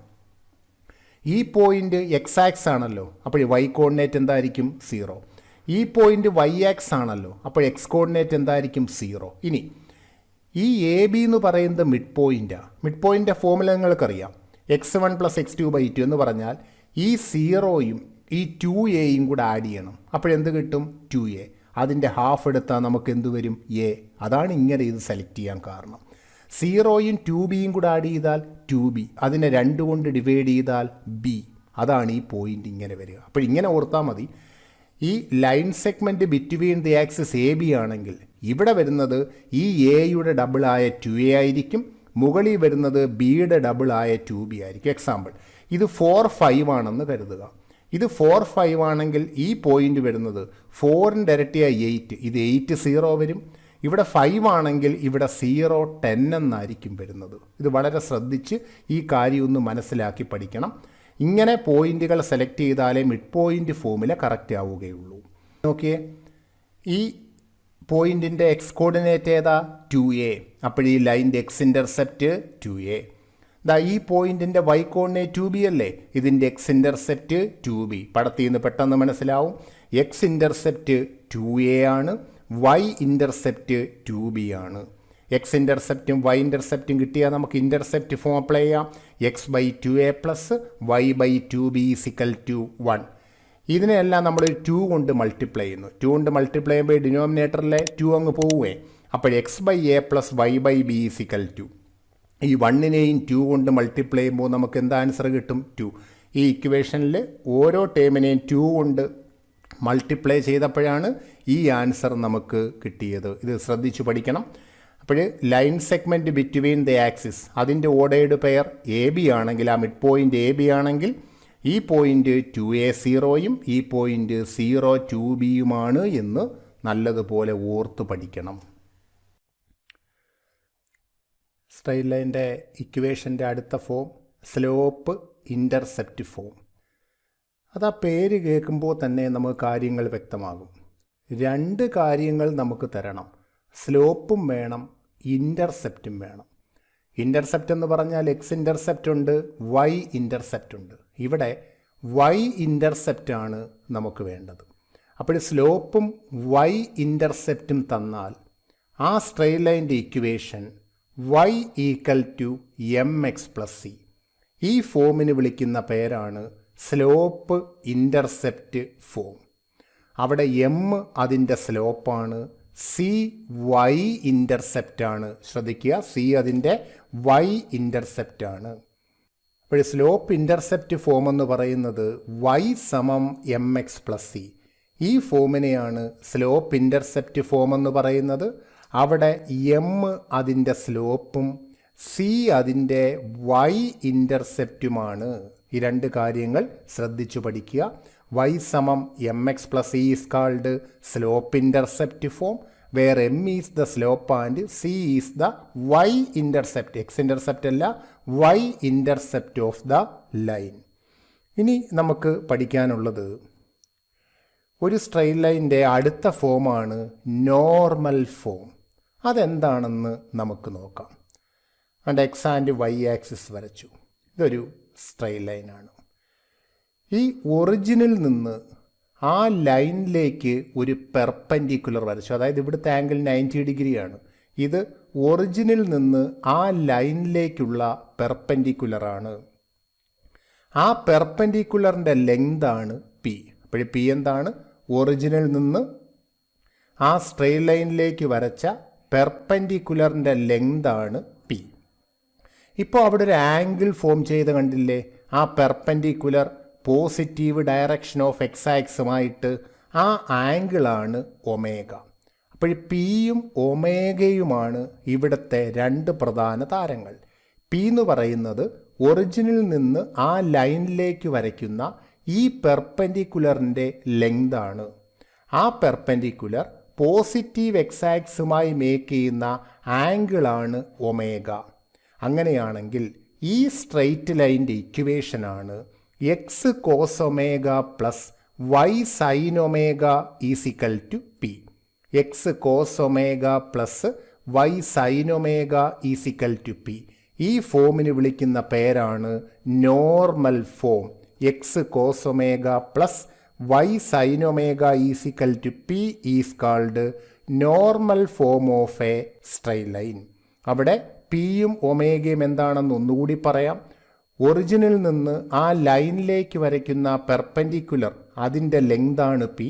ഈ പോയിൻറ്റ് എക്സ് ആക്സ് ആണല്ലോ, അപ്പോൾ വൈ കോർഡിനേറ്റ് എന്തായിരിക്കും? 0. ഈ പോയിൻറ്റ് വൈ ആക്സ് ആണല്ലോ, അപ്പോൾ എക്സ് കോർഡിനേറ്റ് എന്തായിരിക്കും? 0. ഇനി ഈ എ ബി എന്ന് പറയുന്നത് മിഡ് പോയിൻ്റാണ്. മിഡ് പോയിൻ്റ് ഫോർമുല നിങ്ങൾക്കറിയാം. x1 + x2/2 എന്ന് പറഞ്ഞാൽ ഈ 0യും ഈ 2aയും കൂടെ ആഡ് ചെയ്യണം. അപ്പോഴെന്ത് കിട്ടും? 2a. അതിൻ്റെ ഹാഫ് എടുത്താൽ നമുക്ക് എന്ത് വരും? a. അതാണ് ഇങ്ങനെ ഇത് സെലക്ട് ചെയ്യാൻ കാരണം. 0യും 2bയും കൂടെ ആഡ് ചെയ്താൽ 2b, അതിനെ 2 കൊണ്ട് ഡിവൈഡ് ചെയ്താൽ b. അതാണ് ഈ പോയിൻ്റ് ഇങ്ങനെ വരിക. അപ്പോൾ ഇങ്ങനെ ഓർത്താൽ മതി. ഈ line segment between the axis A B ആണെങ്കിൽ ഇവിടെ വരുന്നത് ഈ എയുടെ ഡബിളായ 2a ആയിരിക്കും, മുകളിൽ വരുന്നത് ബിയുടെ ഡബിളായ 2b ആയിരിക്കും. എക്സാമ്പിൾ, ഇത് 4, 5 ആണെന്ന് കരുതുക. ഇത് 4, 5 ആണെങ്കിൽ ഈ പോയിൻ്റ് വരുന്നത് 4ൻ്റെ ഇരട്ടിയായി 8, ഇത് 8, 0 വരും. ഇവിടെ 5 ആണെങ്കിൽ ഇവിടെ 0, 10 എന്നായിരിക്കും വരുന്നത്. ഇത് വളരെ ശ്രദ്ധിച്ച് ഈ കാര്യം ഒന്ന് മനസ്സിലാക്കി പഠിക്കണം. ഇങ്ങനെ പോയിന്റുകൾ സെലക്ട് ചെയ്താലേ മിഡ് പോയിന്റ് ഫോമുല കറക്റ്റ് ആവുകയുള്ളൂ. നോക്കിയേ, ഈ പോയിന്റിൻ്റെ എക്സ് കോർഡിനേറ്റ് ഏതാ? 2a. അപ്പോൾ ഈ ലൈൻ്റെ എക്സ് ഇൻ്റർസെപ്റ്റ് 2a. ഈ പോയിന്റിൻ്റെ വൈ കോർഡിനേറ്റ് 2b അല്ലേ? ഇതിൻ്റെ എക്സ് ഇൻ്റർസെപ്റ്റ് 2b. പടത്തിൽ നിന്ന് പെട്ടെന്ന് മനസ്സിലാവും. എക്സ് ഇൻ്റർസെപ്റ്റ് 2a ആണ്, വൈ ഇൻ്റർസെപ്റ്റ് 2b ആണ്. എക്സ് ഇൻ്റർസെപ്റ്റും വൈ ഇൻ്റർസെപ്റ്റും കിട്ടിയാൽ നമുക്ക് ഇൻ്റർസെപ്റ്റ് ഫോം അപ്ലൈ ചെയ്യാം. x/2a + y/2b = 1. ഇതിനെല്ലാം നമ്മൾ 2 കൊണ്ട് മൾട്ടിപ്ലൈ ചെയ്യുന്നു. 2 കൊണ്ട് മൾട്ടിപ്ലൈ ചെയ്യുമ്പോൾ ഡിനോമിനേറ്ററിലെ 2 അങ്ങ് പോവുകയെ. അപ്പോൾ x/a + y/b = ഈ 1നെയും 2 കൊണ്ട് മൾട്ടിപ്ലൈ ചെയ്യുമ്പോൾ നമുക്ക് എന്താ ആൻസർ കിട്ടും? 2. ഈ ഇക്വേഷനിൽ ഓരോ ടേമിനെയും 2 കൊണ്ട് മൾട്ടിപ്ലൈ ചെയ്തപ്പോഴാണ് ഈ ആൻസർ നമുക്ക് കിട്ടിയത്. ഇത് ശ്രദ്ധിച്ചു പഠിക്കണം. അപ്പോൾ line segment between the axis, അതിൻ്റെ ഓർഡേർഡ് പെയർ എ ബി ആണെങ്കിൽ, ആ മിഡ് പോയിൻ്റ് എ ബി ആണെങ്കിൽ ഈ പോയിൻ്റ് 2a0യും ഈ പോയിൻ്റ് 0,2bയുമാണ് എന്ന് നല്ലതുപോലെ ഓർത്ത് പഠിക്കണം. സ്ട്രെയിറ്റ് ലൈൻ്റെ ഇക്വേഷൻ്റെ അടുത്ത ഫോം സ്ലോപ്പ് ഇൻ്റർസെപ്റ്റ് ഫോം. അത് ആ പേര് കേൾക്കുമ്പോൾ തന്നെ നമുക്ക് കാര്യങ്ങൾ വ്യക്തമാകും. 2 കാര്യങ്ങൾ നമുക്ക് തരണം. സ്ലോപ്പും വേണം, ഇൻ്റർസെപ്റ്റും വേണം. ഇൻ്റർസെപ്റ്റ് എന്ന് പറഞ്ഞാൽ എക്സ് ഇൻ്റർസെപ്റ്റ് ഉണ്ട്, വൈ ഇൻ്റർസെപ്റ്റ് ഉണ്ട്. ഇവിടെ വൈ ഇൻ്റർസെപ്റ്റാണ് നമുക്ക് വേണ്ടത്. അപ്പോൾ സ്ലോപ്പും വൈ ഇൻ്റർസെപ്റ്റും തന്നാൽ ആ സ്ട്രെയിറ്റ് ലൈൻ്റെ ഇക്വേഷൻ y = mx + c. ഈ ഫോമിന് വിളിക്കുന്ന പേരാണ് സ്ലോപ്പ് ഇൻ്റർസെപ്റ്റ് ഫോം. അവിടെ m അതിൻ്റെ സ്ലോപ്പാണ്, c y ഇൻ്റർസെപ്റ്റാണ്. ശ്രദ്ധിക്കുക, c അതിൻ്റെ y ഇൻ്റർസെപ്റ്റാണ്. അപ്പോൾ സ്ലോപ്പ് ഇൻ്റർസെപ്റ്റ് ഫോം എന്ന് പറയുന്നത് y = mx + c. ഈ ഫോമിനെയാണ് സ്ലോപ്പ് ഇൻ്റർസെപ്റ്റ് ഫോം എന്ന് പറയുന്നത്. അവിടെ m അതിൻ്റെ സ്ലോപ്പും c അതിൻ്റെ y ഇൻ്റർസെപ്റ്റുമാണ്. ഈ 2 കാര്യങ്ങൾ ശ്രദ്ധിച്ചു പഠിക്കുക. y = mx + c is called slope intercept form, where m is the slope and c is the y intercept, x intercept അല്ല, y intercept of the line. ഇനി നമുക്ക് പഠിക്കാനുള്ളത് ഒരു സ്ട്രെയിറ്റ് ലൈൻ്റെ അടുത്ത ഫോമാണ് നോർമൽ ഫോം. അതെന്താണെന്ന് നമുക്ക് നോക്കാം. And x and y axis വരച്ചു. ഇതൊരു സ്ട്രെയിറ്റ് ലൈനാണ്. ഈ ഒറിജിനിൽ നിന്ന് ആ ലൈനിലേക്ക് ഒരു പെർപെൻഡിക്കുലർ വരച്ചു. അതായത് ഇവിടുത്തെ ആംഗിൾ 90 ഡിഗ്രിയാണ്. ഇത് ഒറിജിനിൽ നിന്ന് ആ ലൈനിലേക്കുള്ള പെർപെൻഡിക്കുലറാണ്. ആ പെർപെൻഡിക്കുലറിൻ്റെ ലെങ്താണ് പി. അപ്പോൾ പി എന്താണ്? ഒറിജിനിൽ നിന്ന് ആ സ്ട്രെയിറ്റ് ലൈനിലേക്ക് വരച്ച പെർപെൻഡിക്കുലറിൻ്റെ ലെങ്താണ് പി. ഇപ്പോൾ അവിടെ ഒരു ആംഗിൾ ഫോം ചെയ്ത് കണ്ടില്ലേ? ആ perpendicular positive direction of X ആക്സുമായിട്ട് ആ ആംഗിളാണ് ഒമേഗ. അപ്പോൾ പിയും ഒമേഗയുമാണ് ഇവിടുത്തെ രണ്ട് പ്രധാന താരങ്ങൾ. പി എന്ന് പറയുന്നത് ഒറിജിനിൽ നിന്ന് ആ ലൈനിലേക്ക് വരയ്ക്കുന്ന ഈ പെർപെൻഡിക്കുലറിൻ്റെ ലെങ്താണ്. ആ പെർപെൻഡിക്കുലർ പോസിറ്റീവ് എക്സ് ആക്സുമായി മേക്ക് ചെയ്യുന്ന ആംഗിളാണ് ഒമേഗ. അങ്ങനെയാണെങ്കിൽ ഈ സ്ട്രെയിറ്റ് ലൈൻ്റെ ഇക്വേഷനാണ് X cos omega plus Y sine omega is equal to P. X cos omega plus Y sine omega is equal to P. ഈ ഫോമിന് വിളിക്കുന്ന പേരാണ് normal form. X cos omega plus Y sine omega is equal to P is called normal form of a straight line. അവിടെ പിയും ഒമേഗയും എന്താണെന്ന് ഒന്നുകൂടി പറയാം. ഒറിജിനിൽ നിന്ന് ആ ലൈനിലേക്ക് വരയ്ക്കുന്ന പെർപെൻഡിക്കുലർ, അതിൻ്റെ ലെങ്താണ് പി.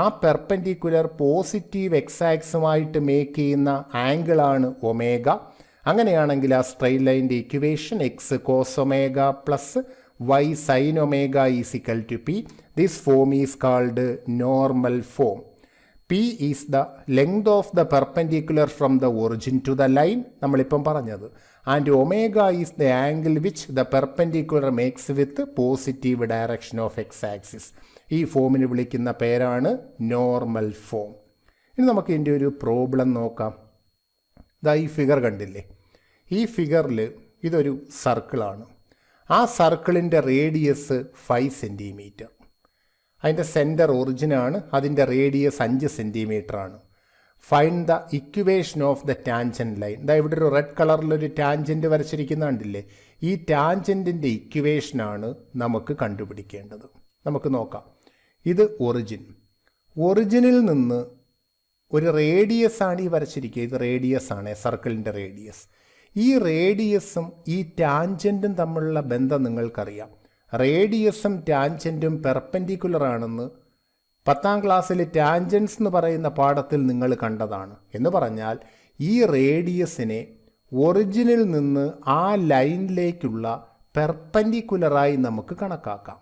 ആ പെർപെൻഡിക്കുലർ പോസിറ്റീവ് എക്സ് ആക്സുമായിട്ട് മേക്ക് ചെയ്യുന്ന ആംഗിളാണ് ഒമേഗ. അങ്ങനെയാണെങ്കിൽ ആ സ്ട്രെയിറ്റ് ലൈൻ്റെ equation X cos omega plus Y sine omega is equal to P. This form is called normal form. P is the length of the perpendicular from the origin to the line, നമ്മളിപ്പം പറഞ്ഞത്. And omega is the angle which the perpendicular makes with positive direction of X axis. ഈ ഫോമിന് വിളിക്കുന്ന പേരാണ് normal form. ഇനി നമുക്ക് ഇതിൻ്റെ ഒരു പ്രോബ്ലം നോക്കാം. ഇതാ ഈ ഫിഗർ കണ്ടില്ലേ? ഈ ഫിഗറിൽ ഇതൊരു സർക്കിളാണ്. ആ സർക്കിളിൻ്റെ റേഡിയസ് 5 സെൻറ്റിമീറ്റർ. അതിൻ്റെ സെൻറ്റർ ഒറിജിനാണ്. അതിൻ്റെ റേഡിയസ് 5 സെൻറ്റിമീറ്റർ ആണ്. Find the equation of the tangent line. ഇതാ ഇവിടെ ഒരു റെഡ് കളറിലൊരു ടാൻജൻറ്റ് വരച്ചിരിക്കുന്ന കണ്ടില്ലേ? ഈ ടാൻജൻറ്റിൻ്റെ ഇക്വേഷനാണ് നമുക്ക് കണ്ടുപിടിക്കേണ്ടത്. നമുക്ക് നോക്കാം. ഇത് ഒറിജിനിൽ നിന്ന് ഒരു റേഡിയസ് ആണ് ഈ വരച്ചിരിക്കുക. ഇത് റേഡിയസ് ആണ്, സർക്കിളിൻ്റെ റേഡിയസ്. ഈ റേഡിയസും ഈ ടാൻജൻറ്റും തമ്മിലുള്ള ബന്ധം നിങ്ങൾക്കറിയാം. റേഡിയസും ടാൻജൻറ്റും പെർപെൻഡിക്കുലർ ആണെന്ന് 10ാം ക്ലാസ്സിൽ ടാൻജൻസ് എന്ന് പറയുന്ന പാഠത്തിൽ നിങ്ങൾ കണ്ടതാണ്. എന്ന് പറഞ്ഞാൽ ഈ റേഡിയസിനെ ഒറിജിനിൽ നിന്ന് ആ ലൈനിലേക്കുള്ള പെർപെൻഡിക്കുലറായി നമുക്ക് കണക്കാക്കാം.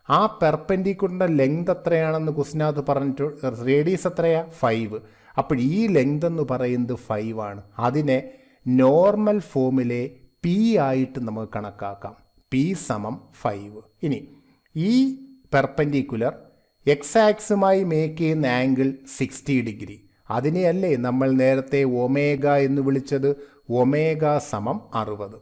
ആ പെർപെൻഡിക്കുലറിൻ്റെ ലെങ്ത് എത്രയാണെന്ന് ക്വസ്റ്റിനകത്ത് പറഞ്ഞിട്ട്, റേഡിയസ് എത്രയാ? 5. അപ്പോൾ ഈ ലെങ്ത് എന്ന് പറയുന്നത് 5 ആണ്. അതിനെ നോർമൽ ഫോമിലെ പി ആയിട്ട് നമുക്ക് കണക്കാക്കാം. പി സമം 5. ഇനി ഈ പെർപെൻഡിക്കുലർ എക്സ് ആക്സുമായി മേക്ക് ചെയ്യുന്ന ആംഗിൾ 60 ഡിഗ്രി. അതിനെയല്ലേ നമ്മൾ നേരത്തെ ഒമേഗ എന്ന് വിളിച്ചത്? ഒമേഗ സമം 60.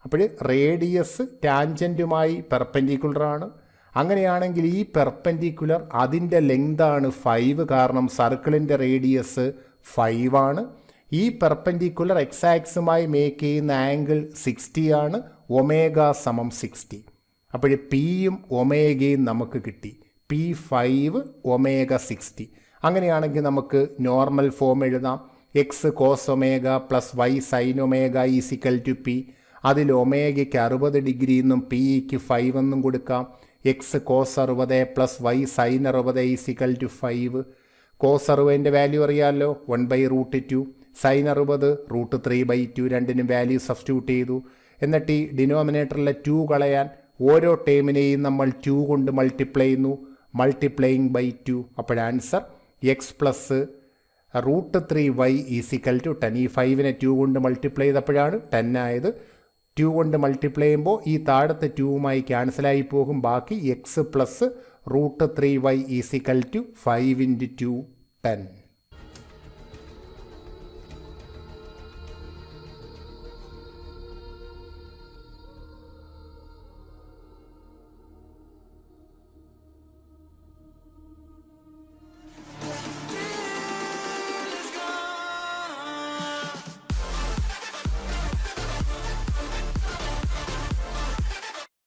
അപ്പോൾ റേഡിയസ് ടാൻജൻറ്റുമായി പെർപെൻഡിക്കുലറാണ്. അങ്ങനെയാണെങ്കിൽ ഈ പെർപെൻഡിക്കുലർ അതിൻ്റെ ലെങ്താണ് 5, കാരണം സർക്കിളിൻ്റെ റേഡിയസ് 5 ആണ്. ഈ പെർപെൻഡിക്കുലർ എക്സ് ആക്സുമായി മേക്ക് ചെയ്യുന്ന ആംഗിൾ 60 ആണ്. ഒമേഗ സമം 60. അപ്പോൾ പിയും ഒമേഗയും നമുക്ക് കിട്ടി. P 5, omega 60. അങ്ങനെയാണെങ്കിൽ നമുക്ക് നോർമൽ ഫോം എഴുതാം. X cos omega plus Y sine omega is equal to P. അതിൽ ഒമേഗയ്ക്ക് 60 ഡിഗ്രി എന്നും പിക്ക് 5 എന്നും കൊടുക്കാം. X cos 60 plus Y sine 60 is equal to 5. Cos 60ൻ്റെ വാല്യൂ അറിയാമല്ലോ, 1/√2. സൈൻ 60 √3/2. രണ്ടിനും വാല്യൂ സബ്സ്റ്റിറ്റ്യൂട്ട് ചെയ്തു. എന്നിട്ട് ഈ ഡിനോമിനേറ്ററിലെ 2 കളയാൻ ഓരോ ടേമിനെയും നമ്മൾ 2 കൊണ്ട് മൾട്ടിപ്ലൈ ചെയ്യുന്നു. Multiplying by 2. അപ്പോൾ answer x plus √3y is equal to 10. ഈ 5നെ 2 കൊണ്ട് മൾട്ടിപ്ലൈ ചെയ്തപ്പോഴാണ് 10 ആയത്. 2 കൊണ്ട് മൾട്ടിപ്ലൈ ചെയ്യുമ്പോൾ ഈ താഴത്തെ 2മായി ക്യാൻസലായി പോകും. ബാക്കി X plus √3y is equal to 5 × 2 10.